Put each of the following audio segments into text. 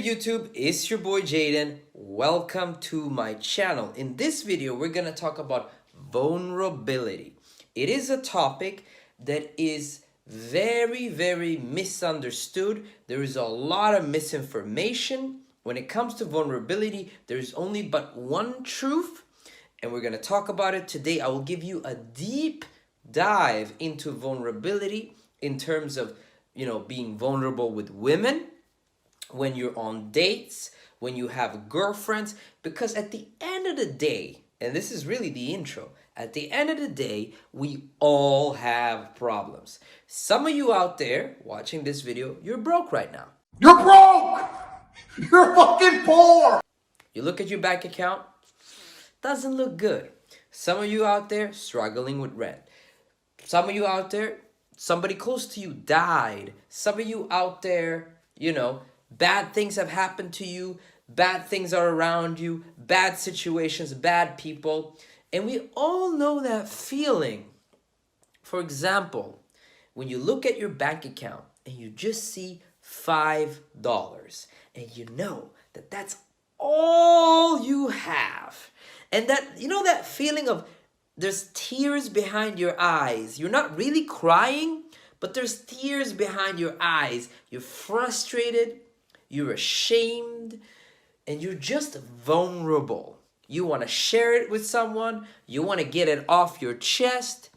YouTube? It's your boy Jayden. Welcome to my channel. In this video, we're going to talk about vulnerability. It is a topic that is very misunderstood. There is a lot of misinformation. When it comes to vulnerability, there's only but one truth, and we're going to talk about it today. I will give you a deep dive into vulnerability in terms of, being vulnerable with women, when you're on dates, when you have girlfriends, because at the end of the day, and this is really the intro, at the end of the day, we all have problems. Some of you out there watching this video, you're broke right now. You're broke! You're fucking poor! You look at your bank account, doesn't look good. Some of you out there struggling with rent. Some of you out there, somebody close to you died. Some of you out there, bad things have happened to you, bad things are around you, bad situations, bad people, and we all know that feeling. For example, when you look at your bank account and you just see $5 and you know that that's all you have, and that, that feeling of there's tears behind your eyes. You're not really crying, but there's tears behind your eyes. You're frustrated, you're ashamed, and you're just vulnerable. You want to share it with someone. You want to get it off your chest.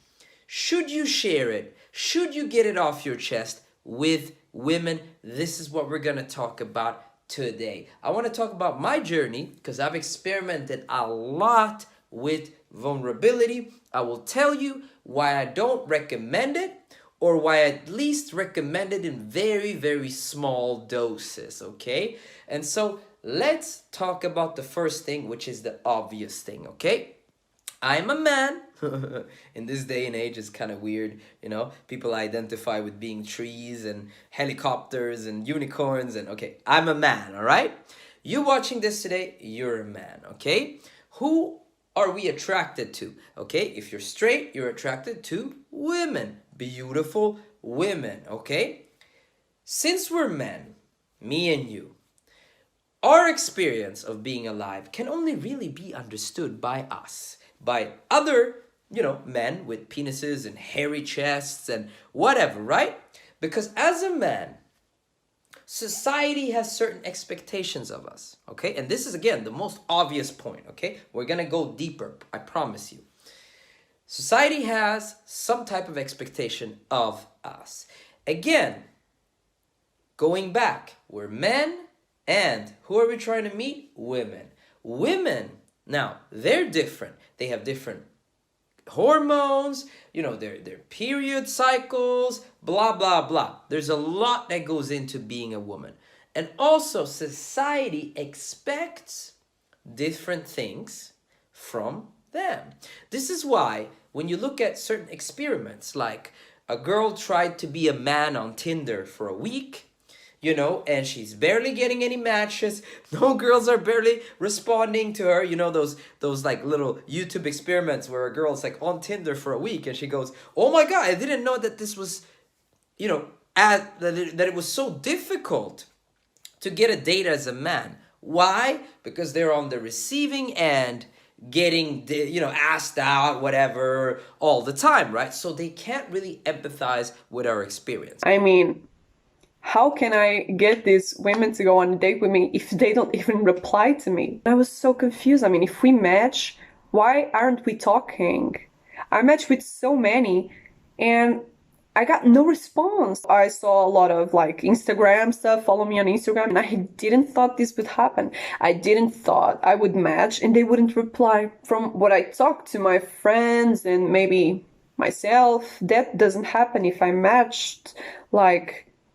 Should you share it? Should you get it off your chest with women? This is what we're going to talk about today. I want to talk about my journey because I've experimented a lot with vulnerability. I will tell you why I don't recommend it, or why I at least recommend it in very small doses, okay? And so let's talk about the first thing, which is the obvious thing, okay? I'm a man. In this day and age, it's kind of weird, People identify with being trees and helicopters and unicorns and, okay, I'm a man, all right? You watching this today, you're a man, okay? Who are we attracted to? Okay, if you're straight, you're attracted to women. Beautiful women, okay? Since we're men, me and you, our experience of being alive can only really be understood by us, by other, men with penises and hairy chests and whatever, right? Because as a man, society has certain expectations of us, okay? And this is, again, the most obvious point, okay? We're going to go deeper, I promise you. Society has some type of expectation of us. Again, going back, we're men, and who are we trying to meet? Women. Women, now, they're different. They have different hormones, their period cycles, blah. There's a lot that goes into being a woman. And also, society expects different things from them. This is why when you look at certain experiments, like a girl tried to be a man on Tinder for a week, and she's barely getting any matches. No girls are barely responding to her. Those like little YouTube experiments where a girl's like on Tinder for a week and she goes, "Oh my God, I didn't know that this was, that it was so difficult to get a date as a man." Why? Because they're on the receiving end, getting, asked out, whatever, all the time, right? So they can't really empathize with our experience. I mean, how can I get these women to go on a date with me if they don't even reply to me? I was so confused. I mean, if we match, why aren't we talking? I matched with so many and I got no response. I saw a lot of Instagram stuff, follow me on Instagram, and I didn't thought this would happen. I didn't thought I would match and they wouldn't reply. From what I talked to my friends and maybe myself, that doesn't happen. If I matched,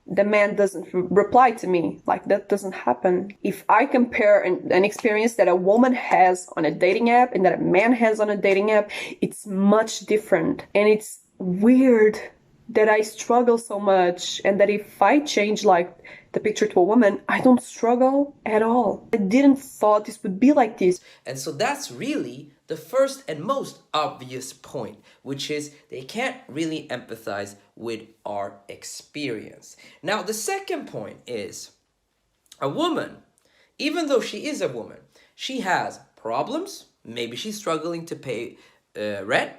the man doesn't reply to me, that doesn't happen. If I compare an experience that a woman has on a dating app and that a man has on a dating app, it's much different. And it's weird that I struggle so much, and that if I change the picture to a woman, I don't struggle at all. I didn't thought this would be like this. And so that's really the first and most obvious point, which is they can't really empathize with our experience. Now, the second point is a woman Even though she is a woman, she has problems. Maybe she's struggling to pay rent.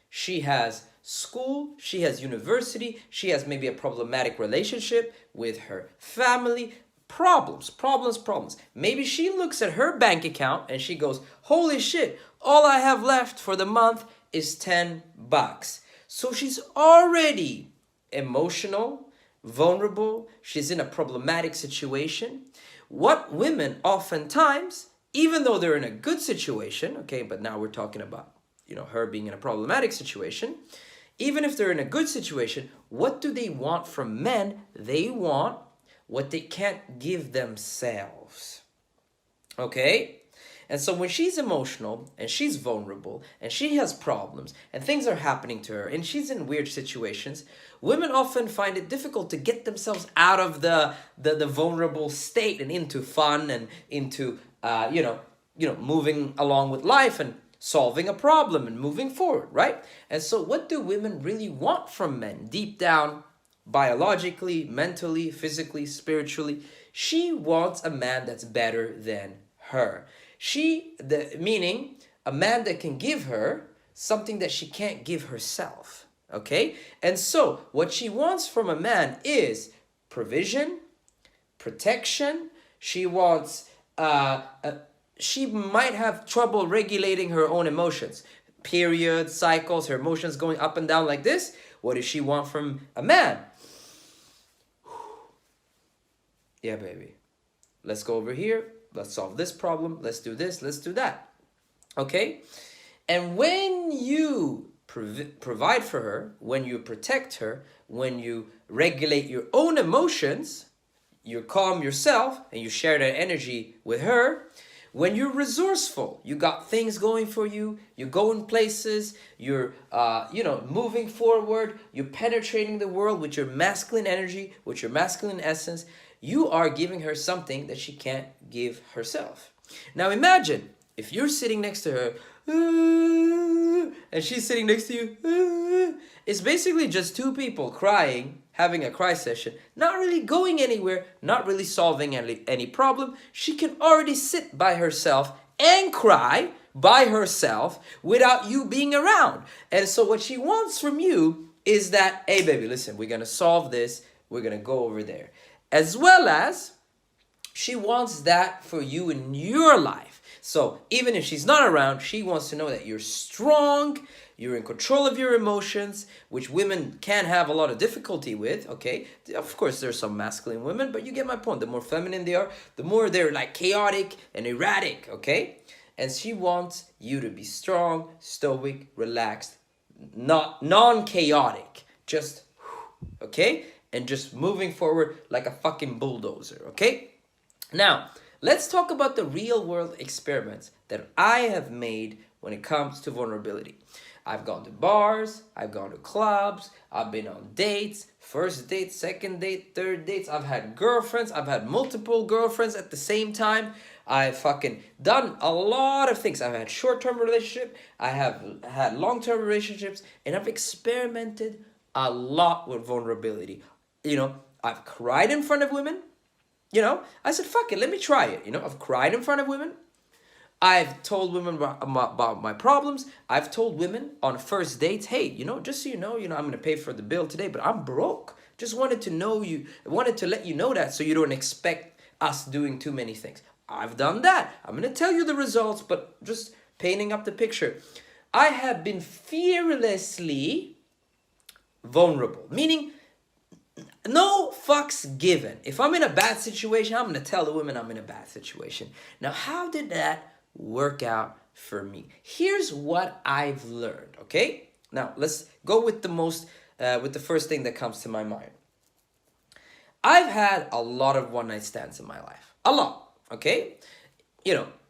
She has school, she has university, she has maybe a problematic relationship with her family. Problems. Maybe she looks at her bank account and she goes, holy shit, all I have left for the month is $10. So she's already emotional, vulnerable, she's in a problematic situation. What women oftentimes, even though they're in a good situation, okay, but now we're talking about, her being in a problematic situation, even if they're in a good situation, what do they want from men? They want what they can't give themselves. Okay? And so when she's emotional and she's vulnerable and she has problems and things are happening to her and she's in weird situations, women often find it difficult to get themselves out of the vulnerable state and into fun and into moving along with life and solving a problem and moving forward, right? And so what do women really want from men deep down, biologically, mentally, physically, spiritually? She wants a man that's better than her. Meaning a man that can give her something that she can't give herself. Okay? And so what she wants from a man is provision, protection. She wants she might have trouble regulating her own emotions. Periods, cycles, her emotions going up and down like this. What does she want from a man? Yeah, baby. Let's go over here. Let's solve this problem. Let's do this. Let's do that. Okay? And when you provide for her, when you protect her, when you regulate your own emotions, you calm yourself and you share that energy with her. When you're resourceful, you got things going for you, you're going places, you're moving forward, you're penetrating the world with your masculine energy, with your masculine essence, you are giving her something that she can't give herself. Now imagine if you're sitting next to her and she's sitting next to you. It's basically just two people crying, having a cry session, not really going anywhere, not really solving any problem. She can already sit by herself and cry by herself without you being around. And so what she wants from you is that, hey baby, listen, we're going to solve this. We're going to go over there. As well as she wants that for you in your life. So even if she's not around, she wants to know that you're strong, you're in control of your emotions, which women can have a lot of difficulty with, okay? Of course, there's some masculine women, but you get my point. The more feminine they are, the more they're like chaotic and erratic, okay? And she wants you to be strong, stoic, relaxed, not non-chaotic, just, okay? And just moving forward like a fucking bulldozer, okay? Now, let's talk about the real world experiments that I have made when it comes to vulnerability. I've gone to bars, I've gone to clubs, I've been on dates, first date, second date, third dates. I've had girlfriends, I've had multiple girlfriends at the same time. I've fucking done a lot of things. I've had short-term relationship, I have had long-term relationships, and I've experimented a lot with vulnerability. I've cried in front of women. I said, fuck it, let me try it. I've cried in front of women. I've told women about my problems. I've told women on first dates, hey, just so you know, I'm going to pay for the bill today, but I'm broke. Just wanted to let you know that so you don't expect us doing too many things. I've done that. I'm going to tell you the results, but just painting up the picture. I have been fearlessly vulnerable, meaning no fucks given. If I'm in a bad situation, I'm going to tell the women I'm in a bad situation. Now, how did that work out for me? Here's what I've learned, okay? Now, let's go with the first thing that comes to my mind. I've had a lot of one-night stands in my life. A lot, okay?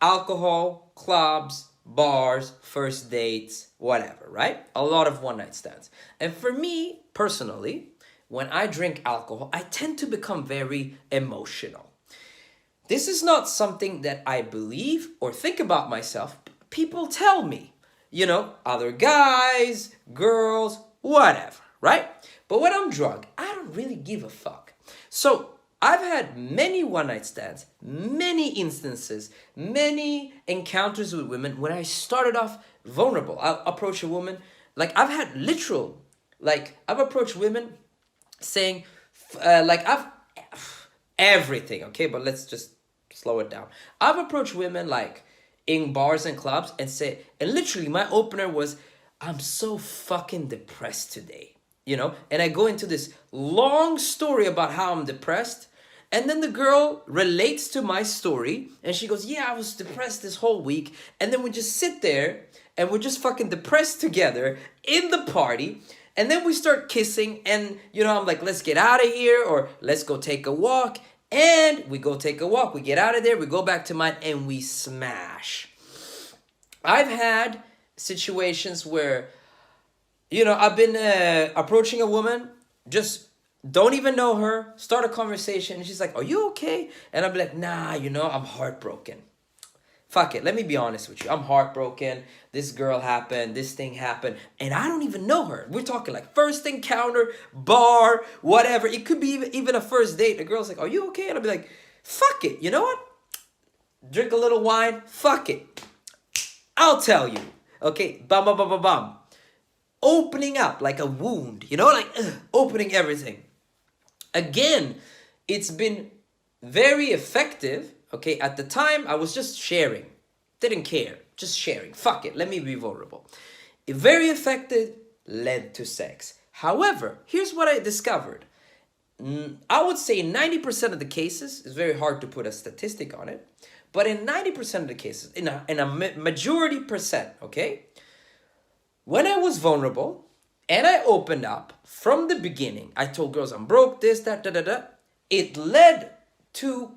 Alcohol, clubs, bars, first dates, whatever, right? A lot of one-night stands. And for me, personally, when I drink alcohol, I tend to become very emotional. This is not something that I believe or think about myself. People tell me, other guys, girls, whatever, right? But when I'm drunk, I don't really give a fuck. So I've had many one-night stands, many instances, many encounters with women when I started off vulnerable. I'll approach a woman, like I've had literal, like I've approached women saying, like I've, everything, okay? But let's just slow it down. I've approached women like in bars and clubs and say, and literally my opener was, I'm so fucking depressed today, you know? And I go into this long story about how I'm depressed. And then the girl relates to my story and she goes, yeah, I was depressed this whole week. And then we just sit there and we're just fucking depressed together in the party. And then we start kissing and, you know, I'm like, let's get out of here or let's go take a walk. And we go take a walk. We get out of there. We go back to mine and we smash. I've had situations where, you know, I've been approaching a woman, just don't even know her, start a conversation, and she's like, are you okay? And I'll be like, nah, you know, I'm heartbroken. Fuck it, let me be honest with you. I'm heartbroken. This girl happened, this thing happened, and I don't even know her. We're talking like first encounter, bar, whatever. It could be even a first date. The girl's like, are you okay? And I'll be like, fuck it, you know what? Drink a little wine, fuck it. I'll tell you. Okay, bam, bam, bam, bam, bam. Opening up like a wound, you know, like opening everything. Again, it's been very effective. Okay, at the time, I was just sharing. Didn't care. Just sharing. Fuck it. Let me be vulnerable. It very effective, led to sex. However, here's what I discovered. I would say 90% of the cases, it's very hard to put a statistic on it, but in 90% of the cases, in a majority percent, okay, when I was vulnerable and I opened up from the beginning, I told girls I'm broke, this, that, da, da, da. It led to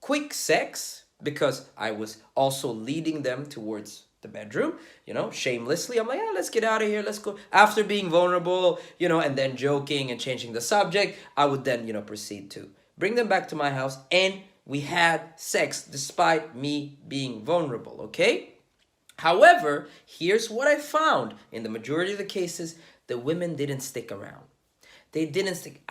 quick sex because I was also leading them towards the bedroom, you know, shamelessly. I'm like, yeah, let's get out of here. Let's go. After being vulnerable, you know, and then joking and changing the subject, I would then, you know, proceed to bring them back to my house and we had sex despite me being vulnerable, okay? However, here's what I found. In the majority of the cases, the women didn't stick around. They didn't stick.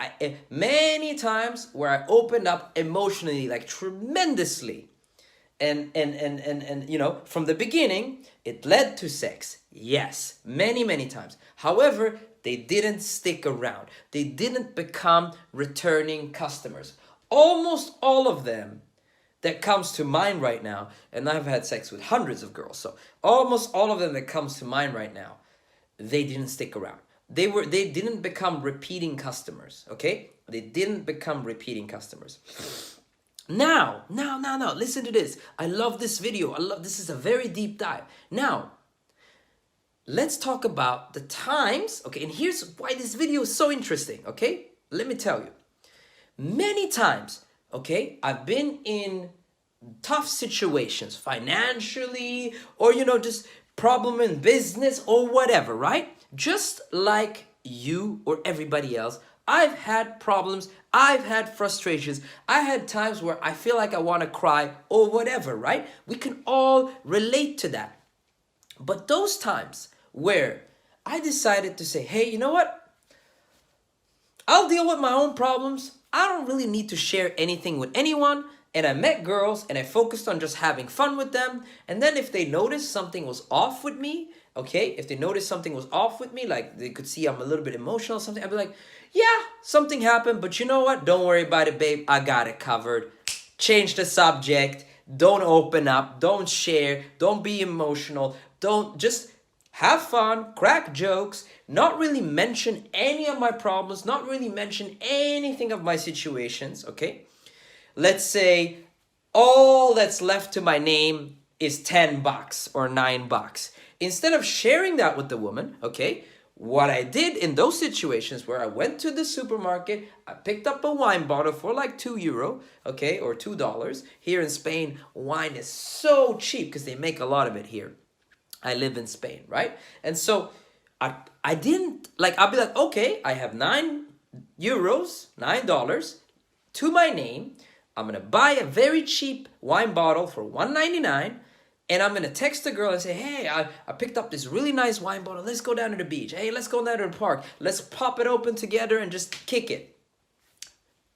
Many times where I opened up emotionally, like tremendously, and you know, from the beginning, it led to sex. Yes, many times. However, they didn't stick around. They didn't become returning customers. Almost all of them that comes to mind right now, and I've had sex with hundreds of girls, so almost all of them that comes to mind right now, they didn't stick around. They didn't become repeating customers, okay? They didn't become repeating customers. Now, listen to this. I love this video. This is a very deep dive. Now, let's talk about the times, okay? And here's why this video is so interesting, okay? Let me tell you. Many times, okay, I've been in tough situations financially or, you know, just problem in business or whatever, right? Just like you or everybody else, I've had problems, I've had frustrations, I had times where I feel like I want to cry or whatever, right? We can all relate to that. But those times where I decided to say, hey, you know what? I'll deal with my own problems. I don't really need to share anything with anyone. And I met girls and I focused on just having fun with them. And then if they noticed something was off with me, okay, if they noticed something was off with me, like they could see I'm a little bit emotional or something, I'd be like, yeah, something happened, but you know what? Don't worry about it, babe. I got it covered. Change the subject. Don't open up. Don't share. Don't be emotional. Don't just have fun, crack jokes, not really mention any of my problems, not really mention anything of my situations, okay? Let's say all that's left to my name is $10 or $9. Instead of sharing that with the woman, okay, what I did in those situations where I went to the supermarket, I picked up a wine bottle for like €2, okay, or $2. Here in Spain, wine is so cheap because they make a lot of it here. I live in Spain, right? And so I didn't, like, I'll be like, okay, I have €9, $9 to my name. I'm going to buy a very cheap wine bottle for $1.99. And I'm going to text the girl and say, hey, I picked up this really nice wine bottle. Let's go down to the beach. Hey, let's go down to the park. Let's pop it open together and just kick it.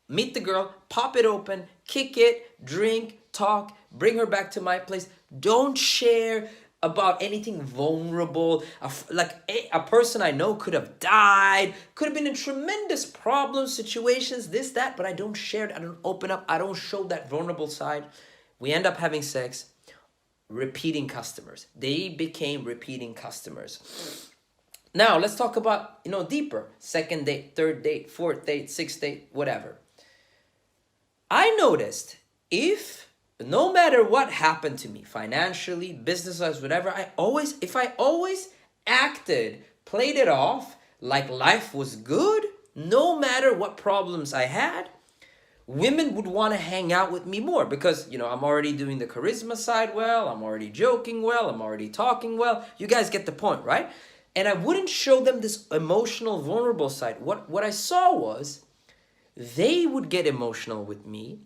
meet the girl, pop it open, kick it, drink, talk, bring her back to my place. Don't share about anything vulnerable. Like a person I know could have died, could have been in tremendous problem situations, this, that, but I don't share it. I don't open up. I don't show that vulnerable side. We end up having sex. Repeating customers. They became repeating customers. Now let's talk about, deeper. Second date, third date, fourth date, sixth date, whatever. I noticed no matter what happened to me, financially, business-wise, whatever, if I always acted, played it off like life was good, no matter what problems I had, women would want to hang out with me more because, I'm already doing the charisma side well, I'm already joking well, I'm already talking well. You guys get the point, right? And I wouldn't show them this emotional, vulnerable side. What I saw was they would get emotional with me,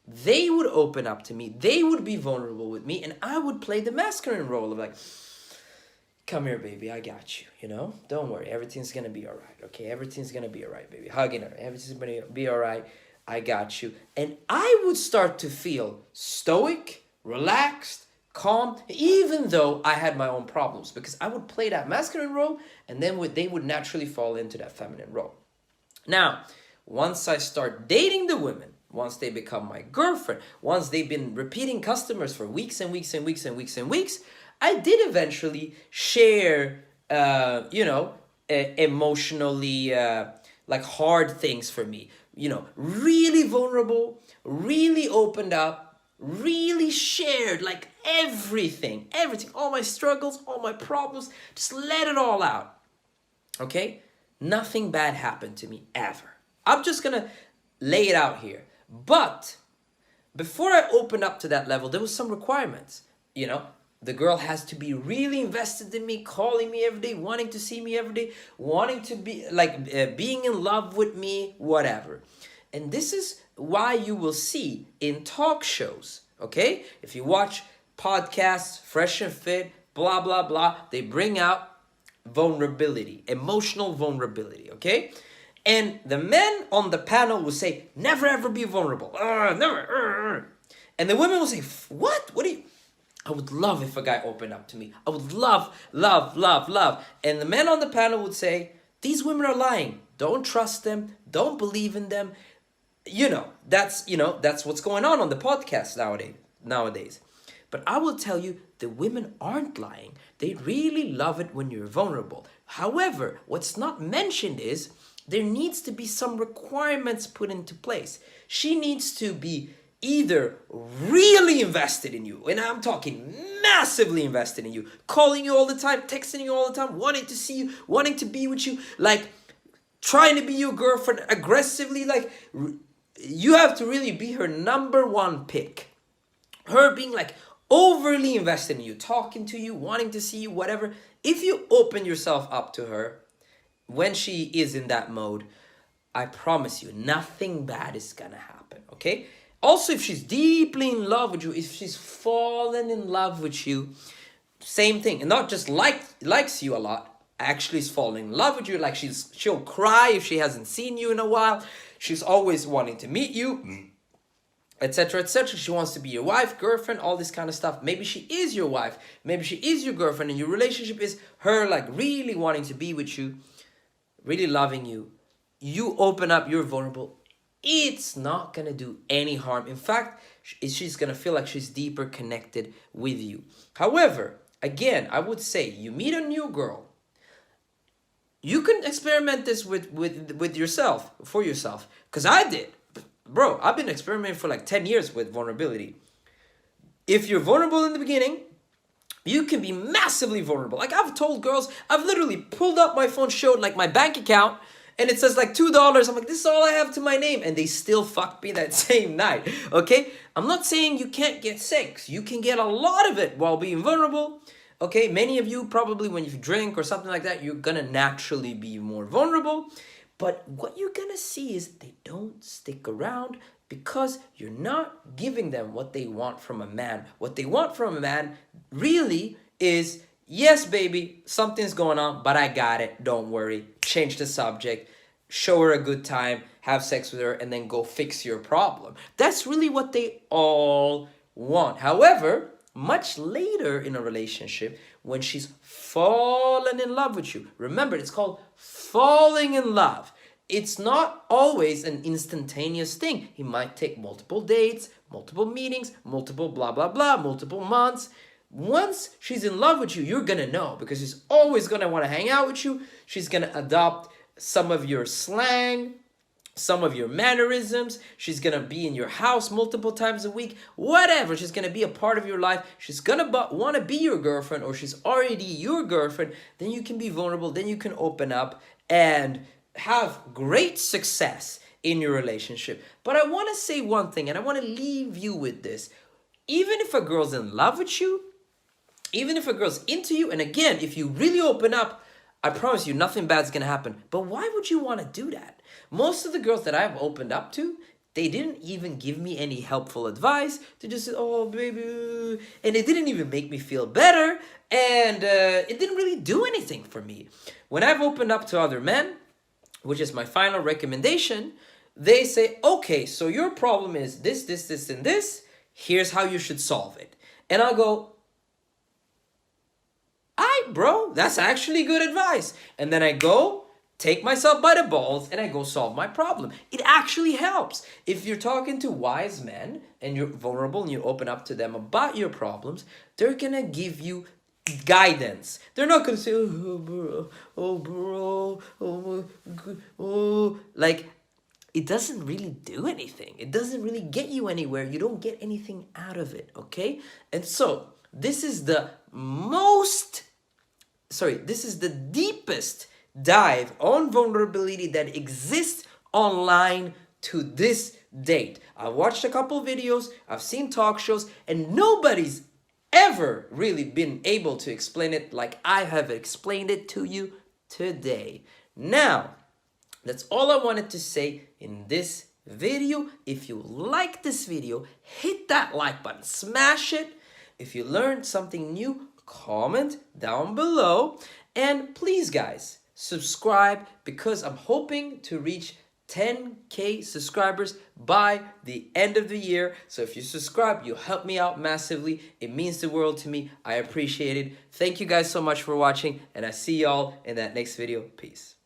they would open up to me, they would be vulnerable with me, and I would play the masculine role of like, come here, baby, I got you, Don't worry, everything's going to be all right, okay? Everything's going to be all right, baby. Hugging her, everything's going to be all right. I got you. And I would start to feel stoic, relaxed, calm, even though I had my own problems, because I would play that masculine role and then they would naturally fall into that feminine role. Now, once I start dating the women, once they become my girlfriend, once they've been repeating customers for weeks and weeks and weeks and weeks and weeks, I did eventually share, emotionally, like hard things for me. Really vulnerable, really opened up, really shared like everything, all my struggles, all my problems, just let it all out. Okay? Nothing bad happened to me ever. I'm just gonna lay it out here. But before I opened up to that level, there was some requirements. The girl has to be really invested in me, calling me every day, wanting to see me every day, wanting to be like being in love with me, whatever. And this is why you will see in talk shows, okay? If you watch podcasts, Fresh and Fit, blah, blah, blah, they bring out vulnerability, emotional vulnerability, okay? And the men on the panel will say, never ever be vulnerable. Never. And the women will say, what? What do you... I would love if a guy opened up to me. I would love, love, love, love. And the men on the panel would say, these women are lying. Don't trust them. Don't believe in them. That's what's going on the podcast nowadays. But I will tell you, the women aren't lying. They really love it when you're vulnerable. However, what's not mentioned is there needs to be some requirements put into place. She needs to be either really invested in you, and I'm talking massively invested in you, calling you all the time, texting you all the time, wanting to see you, wanting to be with you, like trying to be your girlfriend aggressively, like you have to really be her number one pick. Her being like overly invested in you, talking to you, wanting to see you, whatever. If you open yourself up to her when she is in that mode, I promise you, nothing bad is gonna happen, okay? Also, if she's deeply in love with you, if she's fallen in love with you, same thing. And not just likes you a lot, actually is falling in love with you. Like she'll cry if she hasn't seen you in a while. She's always wanting to meet you, etc., etc. She wants to be your wife, girlfriend, all this kind of stuff. Maybe she is your wife. Maybe she is your girlfriend, and your relationship is her like really wanting to be with you, really loving you. You open up, you're vulnerable. It's not going to do any harm. In fact, she's going to feel like she's deeper connected with you. However, again, I would say you meet a new girl. You can experiment this with yourself, for yourself. Because I did. Bro, I've been experimenting for like 10 years with vulnerability. If you're vulnerable in the beginning, you can be massively vulnerable. Like I've told girls, I've literally pulled up my phone, showed like my bank account, and it says like $2. I'm like, this is all I have to my name. And they still fucked me that same night. Okay? I'm not saying you can't get sex. You can get a lot of it while being vulnerable. Okay? Many of you probably when you drink or something like that, you're going to naturally be more vulnerable. But what you're going to see is they don't stick around because you're not giving them what they want from a man. What they want from a man really is, yes, baby, something's going on, but I got it. Don't worry. Change the subject. Show her a good time. have sex with her, and then go fix your problem. That's really what they all want. However, much later in a relationship, when she's fallen in love with you, remember, it's called falling in love. It's not always an instantaneous thing. It might take multiple dates, multiple meetings, multiple blah, blah, blah, multiple months. Once she's in love with you, you're gonna know, because she's always gonna want to hang out with you. She's gonna adopt some of your slang, some of your mannerisms. She's gonna be in your house multiple times a week, whatever. She's gonna be a part of your life. She's gonna want to be your girlfriend, or she's already your girlfriend. Then you can be vulnerable, then you can open up and have great success in your relationship. But I want to say one thing, and I want to leave you with this. Even if a girl's in love with you, even if a girl's into you, and again, if you really open up, I promise you nothing bad's gonna happen. But why would you want to do that? Most of the girls that I've opened up to, they didn't even give me any helpful advice. They just said, oh, baby. And it didn't even make me feel better. And it didn't really do anything for me. When I've opened up to other men, which is my final recommendation, they say, okay, so your problem is this, this, this, and this. Here's how you should solve it. And I'll go, bro, that's actually good advice. And then I go, take myself by the balls, and I go solve my problem. It actually helps. If you're talking to wise men and you're vulnerable and you open up to them about your problems, they're gonna give you guidance. They're not gonna say, oh bro, like, it doesn't really do anything. It doesn't really get you anywhere. You don't get anything out of it, okay? And so, this is the deepest dive on vulnerability that exists online to this date. I've watched a couple videos, I've seen talk shows, and nobody's ever really been able to explain it like I have explained it to you today. Now, that's all I wanted to say in this video. If you like this video, hit that like button, smash it. If you learned something new, comment down below. And please, guys, subscribe, because I'm hoping to reach 10K subscribers by the end of the year. So if you subscribe, you'll help me out massively. It means the world to me. I appreciate it. Thank you guys so much for watching, and I see y'all in that next video. Peace.